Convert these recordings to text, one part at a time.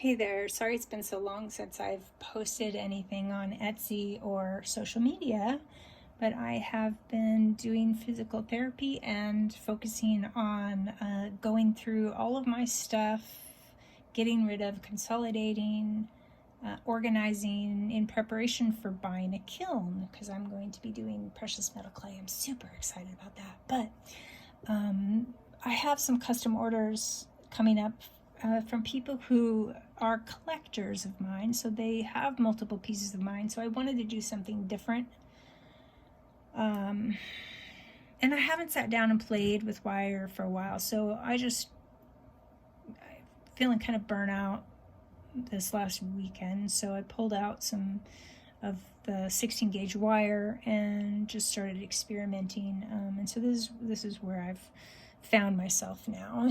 Hey there, sorry it's been so long since I've posted anything on Etsy or social media, but I have been doing physical therapy and focusing on going through all of my stuff, getting rid of, consolidating, organizing in preparation for buying a kiln, because I'm going to be doing precious metal clay. I'm super excited about that. But I have some custom orders coming up from people who are collectors of mine, so they have multiple pieces of mine, so I wanted to do something different. And I haven't sat down and played with wire for a while, so I'm feeling kind of burnt out this last weekend, so I pulled out some of the 16 gauge wire and just started experimenting, and so this is where I've found myself now.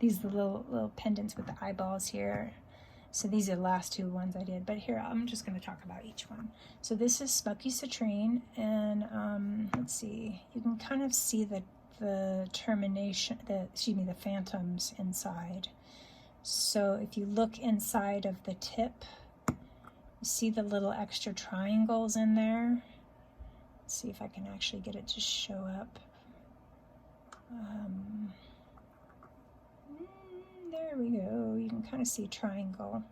These little pendants with the eyeballs here. So these are the last two ones I did, but here I'm just going to talk about each one. So this is Smoky Citrine, and let's see, you can kind of see the termination, the phantoms inside. So if you look inside of the tip, you see the little extra triangles in there. Let's see if I can actually get it to show up. There we go. You can kind of see triangle.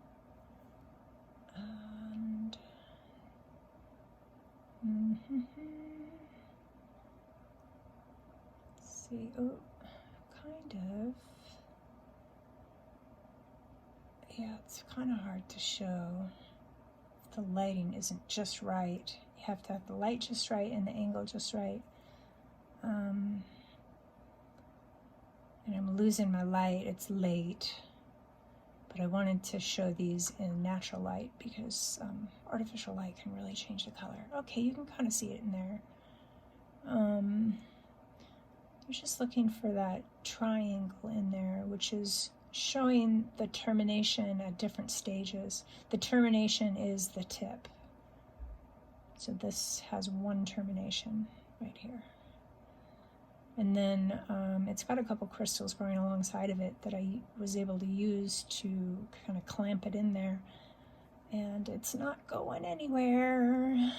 And let's see. Oh, kind of. Yeah, it's kind of hard to show. The lighting isn't just right. You have to have the light just right and the angle just right. And I'm losing my light, it's late, but I wanted to show these in natural light because artificial light can really change the color. Okay, you can kind of see it in there. I was just looking for that triangle in there, which is showing the termination at different stages. The termination is the tip. So this has one termination right here. And then it's got a couple crystals growing alongside of it that I was able to use to kind of clamp it in there. And it's not going anywhere.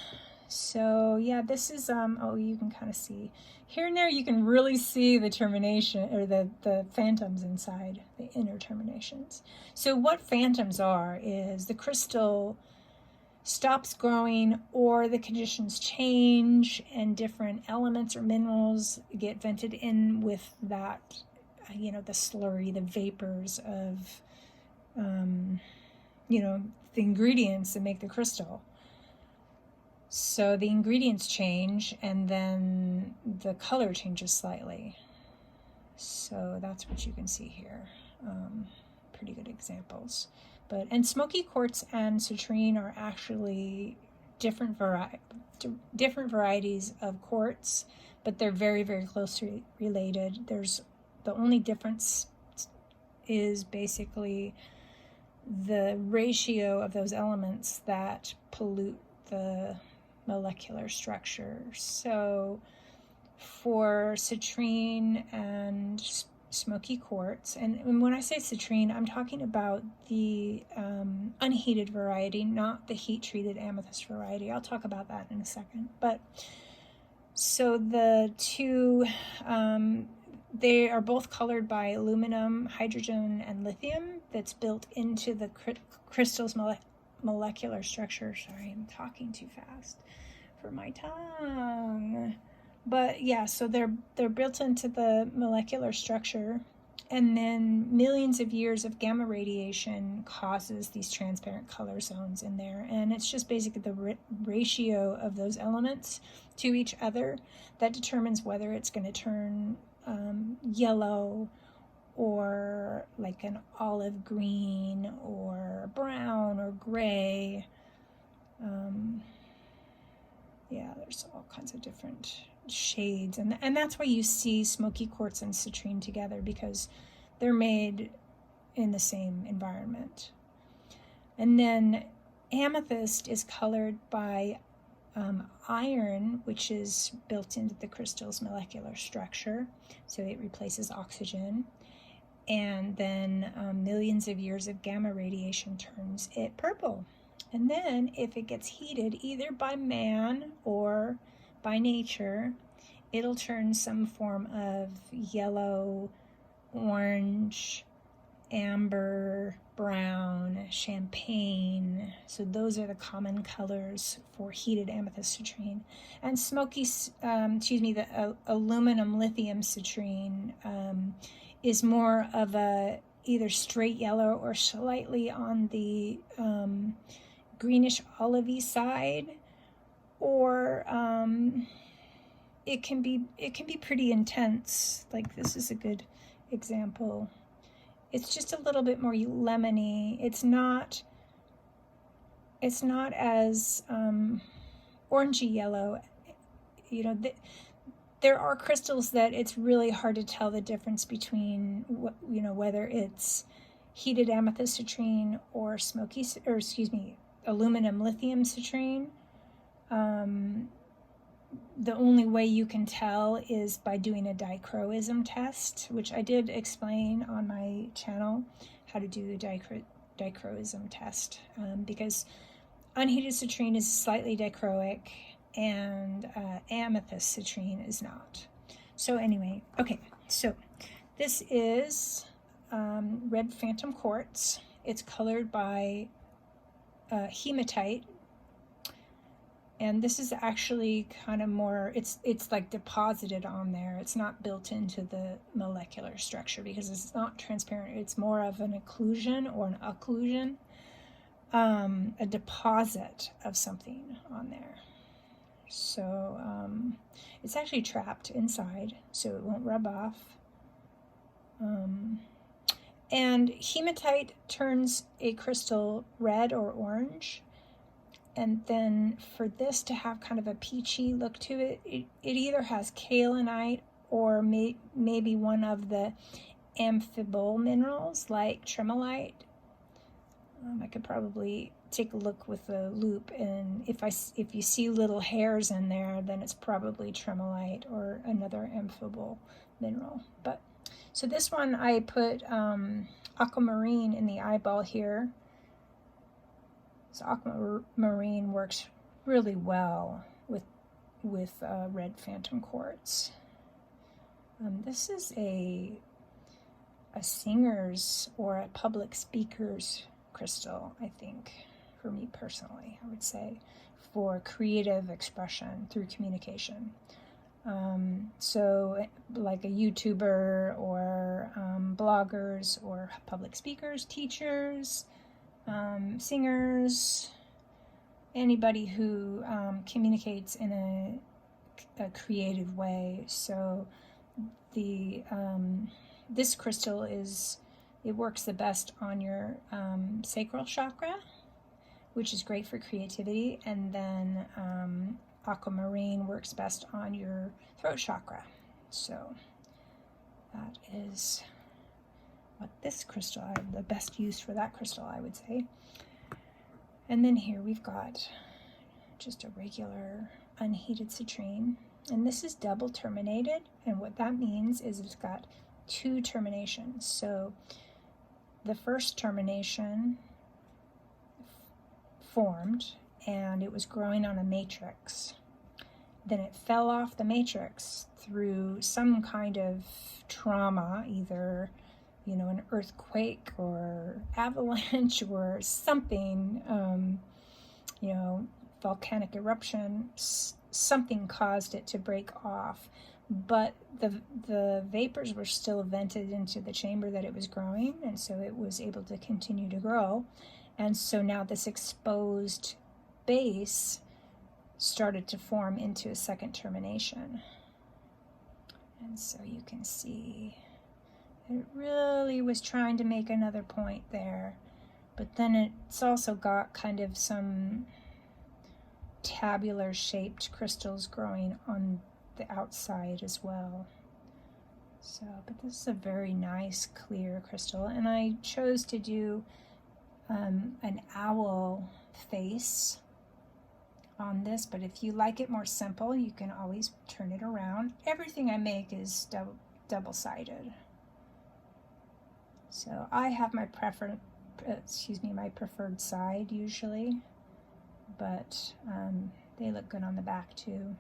So yeah, this is, oh, you can kind of see. Here and there you can really see the termination, or the phantoms inside, the inner terminations. So what phantoms are is the crystal stops growing, or the conditions change and different elements or minerals get vented in with that, the slurry, the vapors of, the ingredients that make the crystal. So the ingredients change and then the color changes slightly. So that's what you can see here. Pretty good examples. And Smoky Quartz and Citrine are actually different varieties of quartz, but they're very, very closely related. The only difference is basically the ratio of those elements that pollute the molecular structure. So for citrine and Smoky Quartz, and when I say citrine, I'm talking about the unheated variety, not the heat-treated amethyst variety. I'll talk about that in a second. But so the two, they are both colored by aluminum, hydrogen, and lithium that's built into the crystal's molecular structure. Sorry, I'm talking too fast for my tongue. But yeah, so they're built into the molecular structure, and then millions of years of gamma radiation causes these transparent color zones in there, and it's just basically the ratio of those elements to each other that determines whether it's going to turn yellow, or like an olive green, or brown, or gray. Yeah, there's all kinds of different shades, and that's why you see Smoky Quartz and citrine together, because they're made in the same environment. And then amethyst is colored by iron, which is built into the crystal's molecular structure, so it replaces oxygen. and then millions of years of gamma radiation turns it purple. And then if it gets heated either by man or by nature, it'll turn some form of yellow, orange, amber, brown, champagne. So those are the common colors for heated amethyst citrine. And the aluminum lithium citrine is more of a either straight yellow or slightly on the greenish olivey side, or it can be pretty intense. Like this is a good example. It's just a little bit more lemony. It's not as orangey yellow. You know, there are crystals that it's really hard to tell the difference between whether it's heated amethyst citrine or aluminum lithium citrine. The only way you can tell is by doing a dichroism test, which I did explain on my channel how to do the dichroism test, because unheated citrine is slightly dichroic and amethyst citrine is not. So anyway, okay, so this is red Phantom Quartz. It's colored by hematite. And this is actually kind of more, it's like deposited on there. It's not built into the molecular structure because it's not transparent. It's more of an occlusion or an occlusion, a deposit of something on there. So it's actually trapped inside, so it won't rub off. And hematite turns a crystal red or orange. And then for this to have kind of a peachy look to it, it either has kaolinite or maybe one of the amphibole minerals like tremolite. I could probably take a look with a loop, and if you see little hairs in there, then it's probably tremolite or another amphibole mineral. But so this one I put aquamarine in the eyeball here. So aquamarine works really well with red Phantom Quartz. This is a singer's or a public speaker's crystal, I think, for me personally, I would say, for creative expression through communication. So like a YouTuber or bloggers or public speakers, teachers, singers, anybody who communicates in a creative way. So the this crystal it works the best on your sacral chakra, which is great for creativity, and then aquamarine works best on your throat chakra. So that is what this crystal, the best use for that crystal, I would say. And then here we've got just a regular unheated citrine, and this is double terminated, and what that means is it's got two terminations. So the first termination formed and it was growing on a matrix. Then it fell off the matrix through some kind of trauma, either an earthquake or avalanche or something, volcanic eruption, something caused it to break off. But the vapors were still vented into the chamber that it was growing, and so it was able to continue to grow. And so now this exposed base started to form into a second termination. And so you can see it really was trying to make another point there, but then it's also got kind of some tabular shaped crystals growing on the outside as well. So, but this is a very nice clear crystal, and I chose to do an owl face on this, but if you like it more simple, you can always turn it around. Everything I make is double-sided. So I have my my preferred side usually, but they look good on the back too.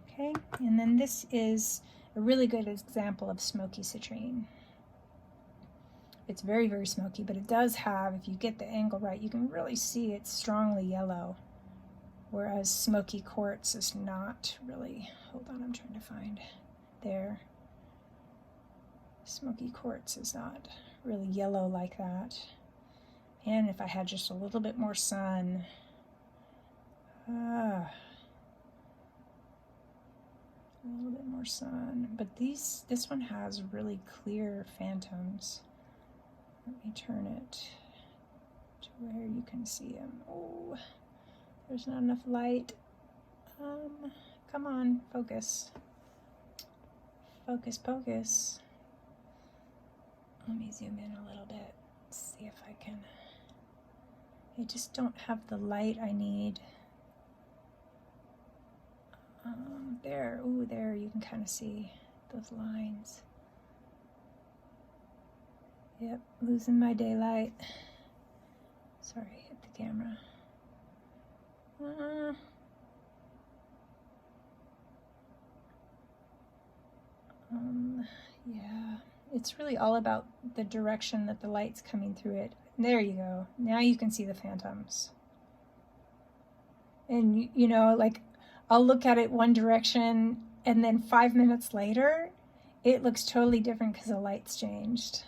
Okay, and then this is a really good example of Smoky Citrine. It's very, very smoky, but it does have, if you get the angle right, you can really see it's strongly yellow, whereas Smoky Quartz is not really. Hold on, I'm trying to find there. Smoky Quartz is not really yellow like that. And if I had just a little bit more sun, a little bit more sun. But this one has really clear phantoms. Let me turn it to where you can see them. Oh, there's not enough light. Come on, focus. Focus, focus. Let me zoom in a little bit, see if I can. I just don't have the light I need. There, ooh, there you can kind of see those lines. Yep, losing my daylight. Sorry, hit the camera. Yeah, it's really all about the direction that the light's coming through it. There you go. Now you can see the phantoms. And you know, like, I'll look at it one direction and then 5 minutes later, it looks totally different because the light's changed.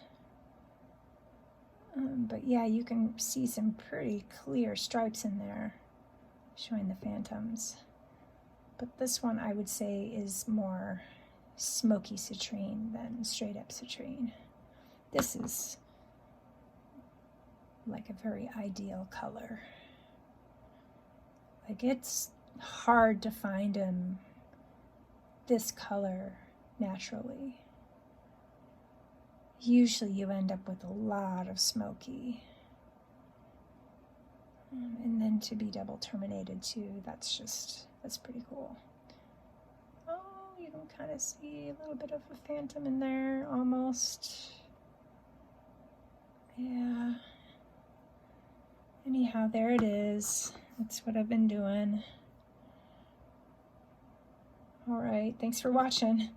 But yeah, you can see some pretty clear stripes in there showing the phantoms. But this one I would say is more Smoky Citrine than straight up citrine. This is like a very ideal color. Like, it's hard to find them this color naturally. Usually you end up with a lot of smoky. And then to be double terminated too, that's pretty cool. Oh, you can kind of see a little bit of a phantom in there, almost. Yeah. Anyhow, there it is. That's what I've been doing. All right, thanks for watching.